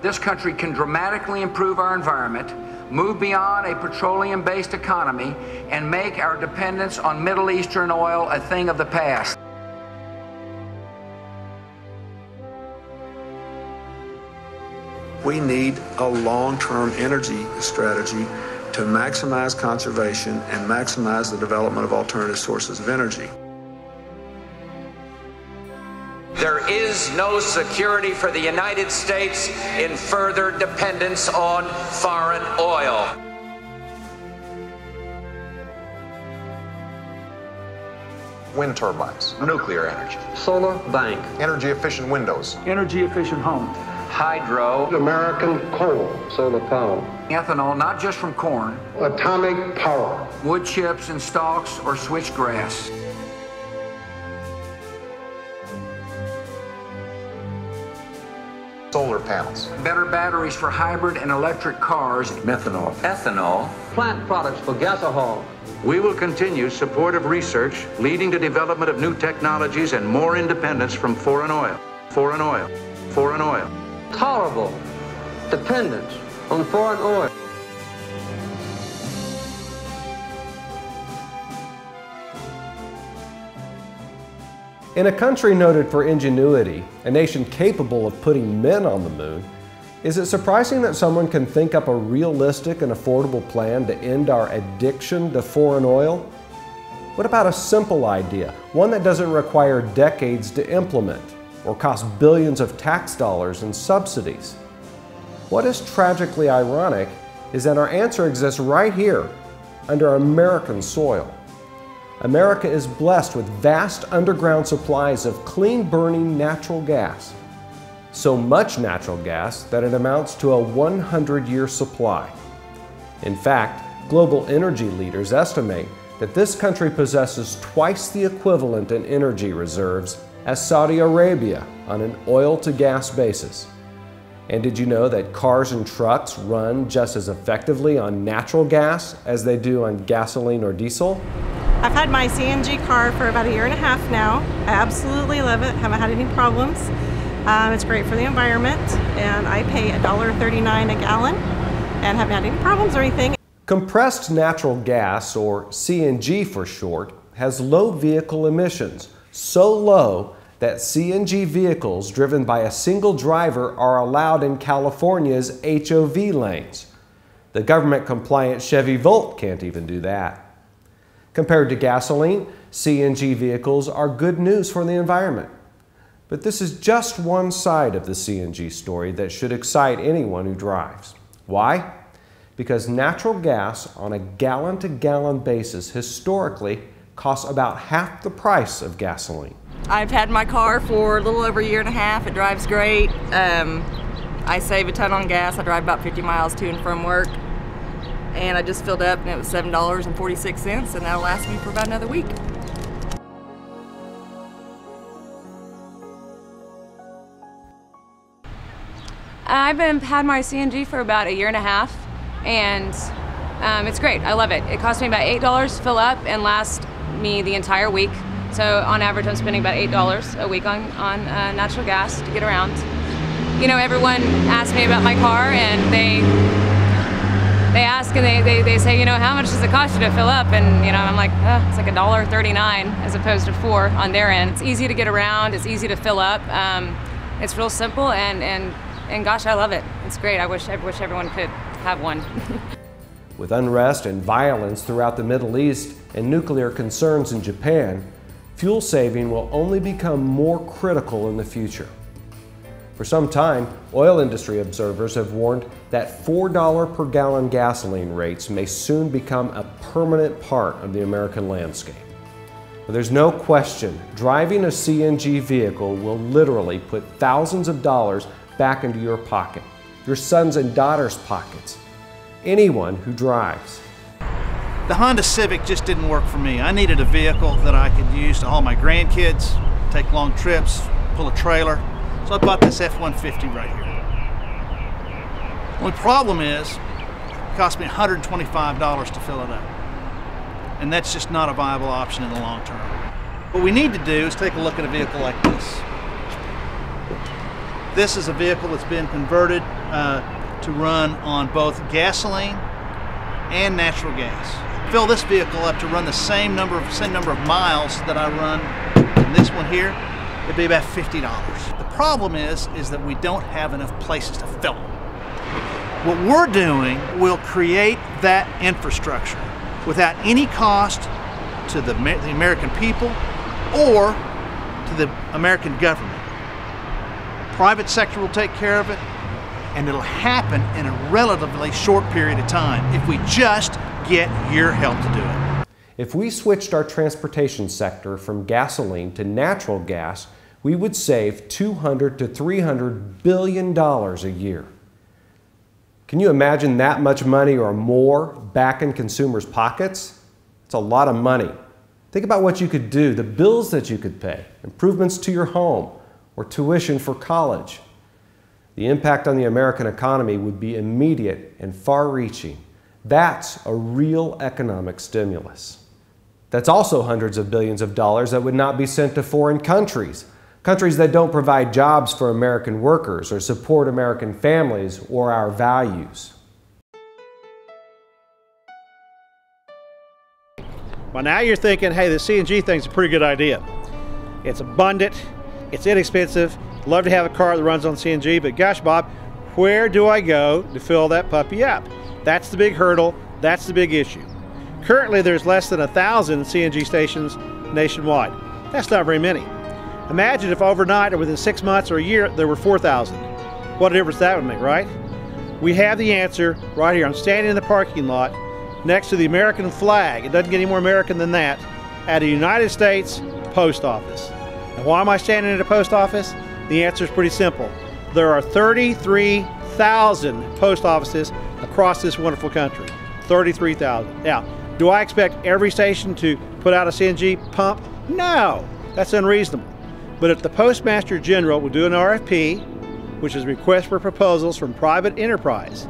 this country can dramatically improve our environment, move beyond a petroleum-based economy, and make our dependence on Middle Eastern oil a thing of the past. We need a long-term energy strategy to maximize conservation and maximize the development of alternative sources of energy. There is no security for the United States in further dependence on foreign oil. Wind turbines, nuclear energy, solar bank, energy efficient windows, energy efficient home, hydro, American coal, solar power, ethanol, not just from corn, atomic power, wood chips and stalks or switchgrass. solar panels, better batteries for hybrid and electric cars, methanol, ethanol, plant products for gasohol. We will continue supportive research leading to development of new technologies and more independence from foreign oil, foreign oil, foreign oil. Tolerable dependence on foreign oil. In a country noted for ingenuity, a nation capable of putting men on the moon, is it surprising that someone can think up a realistic and affordable plan to end our addiction to foreign oil? What about a simple idea, one that doesn't require decades to implement or cost billions of tax dollars in subsidies? What is tragically ironic is that our answer exists right here, under American soil. America is blessed with vast underground supplies of clean-burning natural gas. So much natural gas that it amounts to a 100-year supply. In fact, global energy leaders estimate that this country possesses twice the equivalent in energy reserves as Saudi Arabia on an oil-to-gas basis. And did you know that cars and trucks run just as effectively on natural gas as they do on gasoline or diesel? I've had my CNG car for about 1.5 years now. I absolutely love it, haven't had any problems. It's great for the environment, and I pay $1.39 a gallon and haven't had any problems or anything. Compressed natural gas, or CNG for short, has low vehicle emissions, so low that CNG vehicles driven by a single driver are allowed in California's HOV lanes. The government-compliant Chevy Volt can't even do that. Compared to gasoline, CNG vehicles are good news for the environment. But this is just one side of the CNG story that should excite anyone who drives. Why? Because natural gas on a gallon-to-gallon basis historically costs about half the price of gasoline. I've had my car for a little over 1.5 years. It drives great. I save a ton on gas. I drive about 50 miles to and from work. And I just filled up and it was $7.46, and that'll last me for about another week. I've had my CNG for about 1.5 years, and it's great. I love it. It cost me about $8 to fill up and last me the entire week. So on average, I'm spending about $8 a week on natural gas to get around. You know, everyone asks me about my car, and they ask and they say, you know, how much does it cost you to fill up? And, you know, I'm like, oh, it's like $1.39 as opposed to $4 on their end. It's easy to get around. It's easy to fill up. It's real simple, and gosh, I love it. It's great. I wish everyone could have one. With unrest and violence throughout the Middle East and nuclear concerns in Japan, fuel saving will only become more critical in the future. For some time, oil industry observers have warned that $4 per gallon gasoline rates may soon become a permanent part of the American landscape. But there's no question, driving a CNG vehicle will literally put thousands of dollars back into your pocket, your sons and daughters' pockets, anyone who drives. The Honda Civic just didn't work for me. I needed a vehicle that I could use to haul my grandkids, take long trips, pull a trailer. So I bought this F-150 right here. The only problem is, it cost me $125 to fill it up. And that's just not a viable option in the long term. What we need to do is take a look at a vehicle like this. This is a vehicle that's been converted to run on both gasoline and natural gas. Fill this vehicle up to run the same number of miles that I run in this one here, it'd be about $50. The problem is that we don't have enough places to fill them. What we're doing will create that infrastructure without any cost to the American people or to the American government. Private sector will take care of it, and it'll happen in a relatively short period of time if we just get your help to do it. If we switched our transportation sector from gasoline to natural gas, we would save $200 to $300 billion a year. Can you imagine that much money or more back in consumers' pockets? It's a lot of money. Think about what you could do, the bills that you could pay, improvements to your home, or tuition for college. The impact on the American economy would be immediate and far-reaching. That's a real economic stimulus. That's also hundreds of billions of dollars that would not be sent to foreign countries, countries that don't provide jobs for American workers or support American families or our values. Well, now you're thinking, hey, the CNG thing's a pretty good idea. It's abundant, it's inexpensive, love to have a car that runs on CNG, but gosh, Bob, where do I go to fill that puppy up? That's the big hurdle, that's the big issue. Currently, there's less than 1,000 CNG stations nationwide. That's not very many. Imagine if overnight or within 6 months or a year, there were 4,000. What a difference that would make, right? We have the answer right here. I'm standing in the parking lot next to the American flag. It doesn't get any more American than that, at a United States post office. And why am I standing at a post office? The answer is pretty simple. There are 33,000 post offices across this wonderful country. 33,000. Now, do I expect every station to put out a CNG pump? No, that's unreasonable. But if the Postmaster General will do an RFP, which is a request for proposals from private enterprise,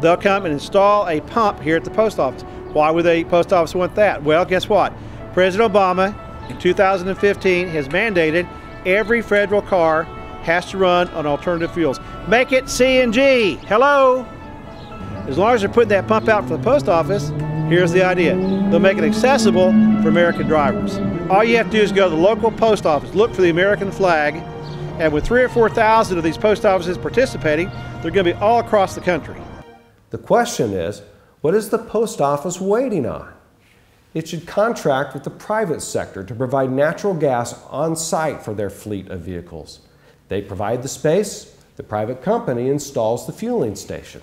they'll come and install a pump here at the post office. Why would the post office want that? Well, guess what? President Obama in 2015 has mandated every federal car has to run on alternative fuels. Make it CNG. Hello? As long as they're putting that pump out for the post office, here's the idea. They'll make it accessible for American drivers. All you have to do is go to the local post office, look for the American flag, and with 3,000 or 4,000 of these post offices participating, they're going to be all across the country. The question is, what is the post office waiting on? It should contract with the private sector to provide natural gas on site for their fleet of vehicles. They provide the space, the private company installs the fueling station.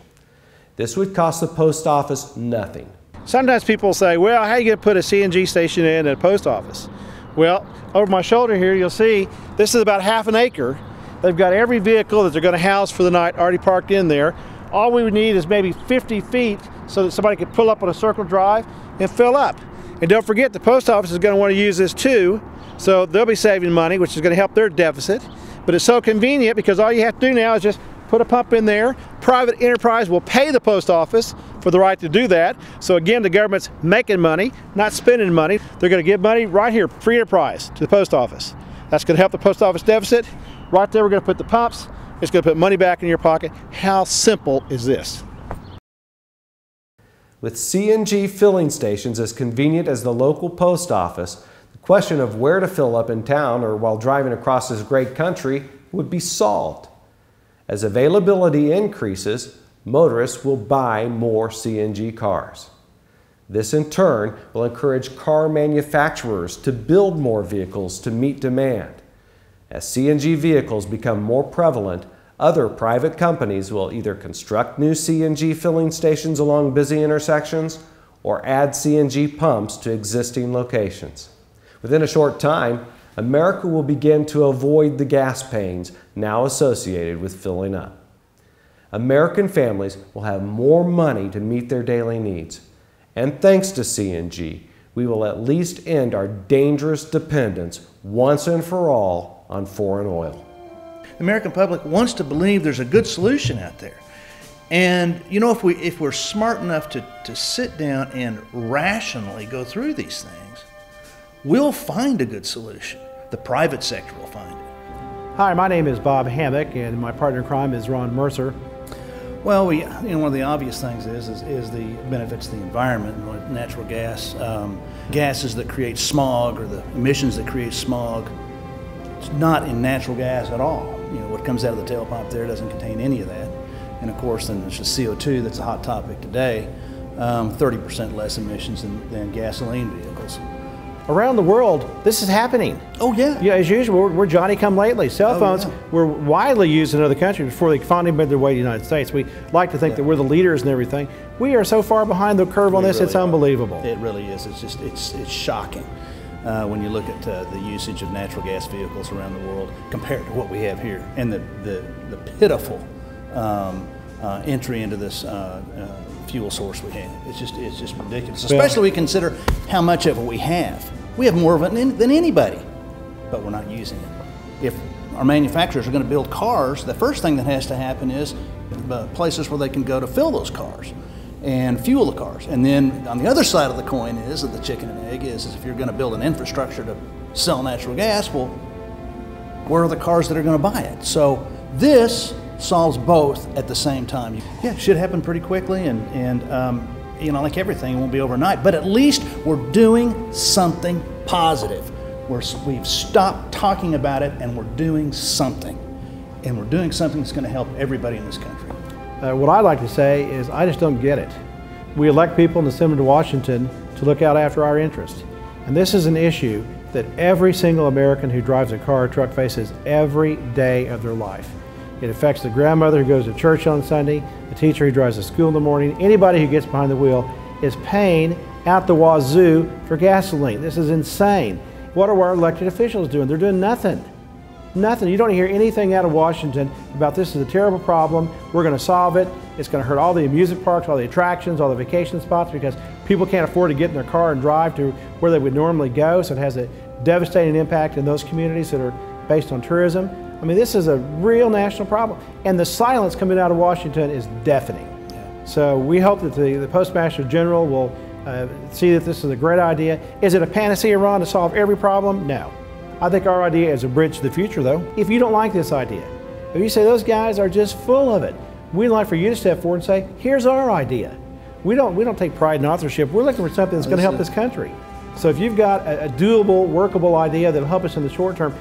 This would cost the post office nothing. Sometimes people say, well, how are you going to put a CNG station in at a post office? Well, over my shoulder here, you'll see this is about half an acre. They've got every vehicle that they're going to house for the night already parked in there. All we would need is maybe 50 feet so that somebody could pull up on a circle drive and fill up. And don't forget, the post office is going to want to use this too, so they'll be saving money, which is going to help their deficit. But it's so convenient because all you have to do now is just put a pump in there. Private enterprise will pay the post office for the right to do that. So again, the government's making money, not spending money. They're going to give money right here, free enterprise, to the post office. That's going to help the post office deficit. Right there, we're going to put the pumps. It's going to put money back in your pocket. How simple is this? With CNG filling stations as convenient as the local post office, the question of where to fill up in town or while driving across this great country would be solved. As availability increases, motorists will buy more CNG cars. This in turn will encourage car manufacturers to build more vehicles to meet demand. As CNG vehicles become more prevalent, other private companies will either construct new CNG filling stations along busy intersections or add CNG pumps to existing locations. Within a short time, America will begin to avoid the gas pains now associated with filling up. American families will have more money to meet their daily needs. And thanks to CNG, we will at least end our dangerous dependence once and for all on foreign oil. The American public wants to believe there's a good solution out there. And you know, if we're smart enough to sit down and rationally go through these things, we'll find a good solution. The private sector will find it. Hi, my name is Bob Hammock, and my partner in crime is Ron Mercer. Well, one of the obvious things is the benefits to the environment. Like natural gas, gases that create smog, or the emissions that create smog, it's not in natural gas at all. What comes out of the tailpipe there doesn't contain any of that. And of course, then there's the CO2 that's a hot topic today. 30% less emissions than gasoline vehicles. Around the world, this is happening. Oh yeah. Yeah, as usual, we're Johnny-come-lately. Cell phones were widely used in other countries before they finally made their way to the United States. We like to think that we're the leaders and everything. We are so far behind the curve on this, it's unbelievable. It really is. It's shocking when you look at the usage of natural gas vehicles around the world compared to what we have here, and the pitiful entry into this fuel source we have. It's just ridiculous. Especially when we consider how much of it we have. We have more of it than anybody, but we're not using it. If our manufacturers are going to build cars, the first thing that has to happen is places where they can go to fill those cars and fuel the cars. And then on the other side of the coin is, of the chicken and egg, is if you're going to build an infrastructure to sell natural gas, well, where are the cars that are going to buy it? So this solves both at the same time. Yeah, it should happen pretty quickly, and like everything, it won't be overnight, but at least we're doing something positive. We've stopped talking about it, and we're doing something. And we're doing something that's going to help everybody in this country. What I like to say is, I just don't get it. We elect people in the Assembly to Washington to look out after our interests. And this is an issue that every single American who drives a car or truck faces every day of their life. It affects the grandmother who goes to church on Sunday, the teacher who drives to school in the morning. Anybody who gets behind the wheel is paying out the wazoo for gasoline. This is insane. What are our elected officials doing? They're doing nothing. Nothing. You don't hear anything out of Washington about this is a terrible problem, we're going to solve it, it's going to hurt all the amusement parks, all the attractions, all the vacation spots, because people can't afford to get in their car and drive to where they would normally go, so it has a devastating impact in those communities that are based on tourism. I mean, this is a real national problem, and the silence coming out of Washington is deafening. So we hope that the Postmaster General will see that this is a great idea. Is it a panacea, Ron, to solve every problem? No. I think our idea is a bridge to the future, though. If you don't like this idea, if you say those guys are just full of it, we'd like for you to step forward and say, here's our idea. We don't take pride in authorship. We're looking for something that's going to help this country. So if you've got a doable, workable idea that'll help us in the short term,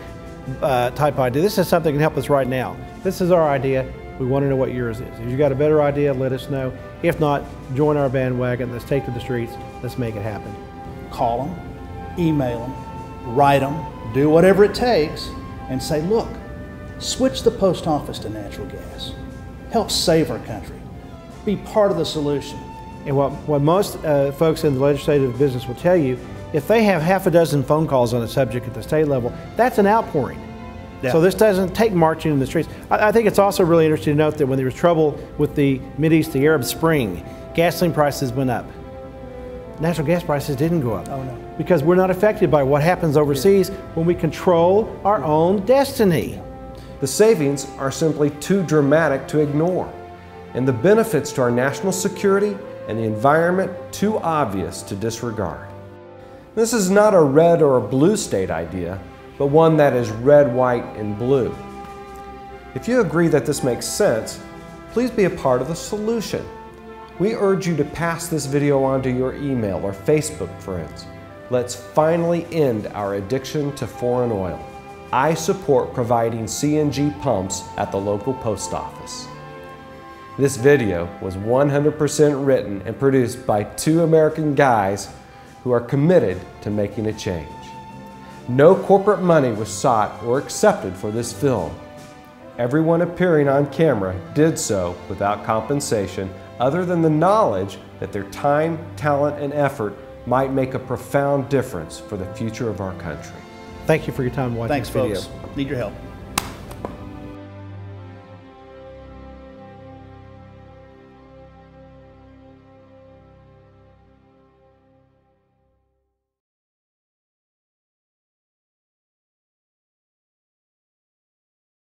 type idea. This is something that can help us right now. This is our idea. We want to know what yours is. If you've got a better idea, let us know. If not, join our bandwagon. Let's take to the streets. Let's make it happen. Call them, email them, write them, do whatever it takes, and say, look, switch the post office to natural gas. Help save our country. Be part of the solution. And what most folks in the legislative business will tell you, if they have half a dozen phone calls on the subject at the state level, that's an outpouring. Yeah. So this doesn't take marching in the streets. I think it's also really interesting to note that when there was trouble with the Mideast, the Arab Spring, gasoline prices went up. Natural gas prices didn't go up. Oh, no. Because we're not affected by what happens overseas when we control our own destiny. The savings are simply too dramatic to ignore, and the benefits to our national security and the environment too obvious to disregard. This is not a red or a blue state idea, but one that is red, white, and blue. If you agree that this makes sense, please be a part of the solution. We urge you to pass this video on to your email or Facebook friends. Let's finally end our addiction to foreign oil. I support providing CNG pumps at the local post office. This video was 100% written and produced by two American guys who are committed to making a change. No corporate money was sought or accepted for this film. Everyone appearing on camera did so without compensation other than the knowledge that their time, talent, and effort might make a profound difference for the future of our country. Thank you for your time watching this video. Thanks, folks. Need your help.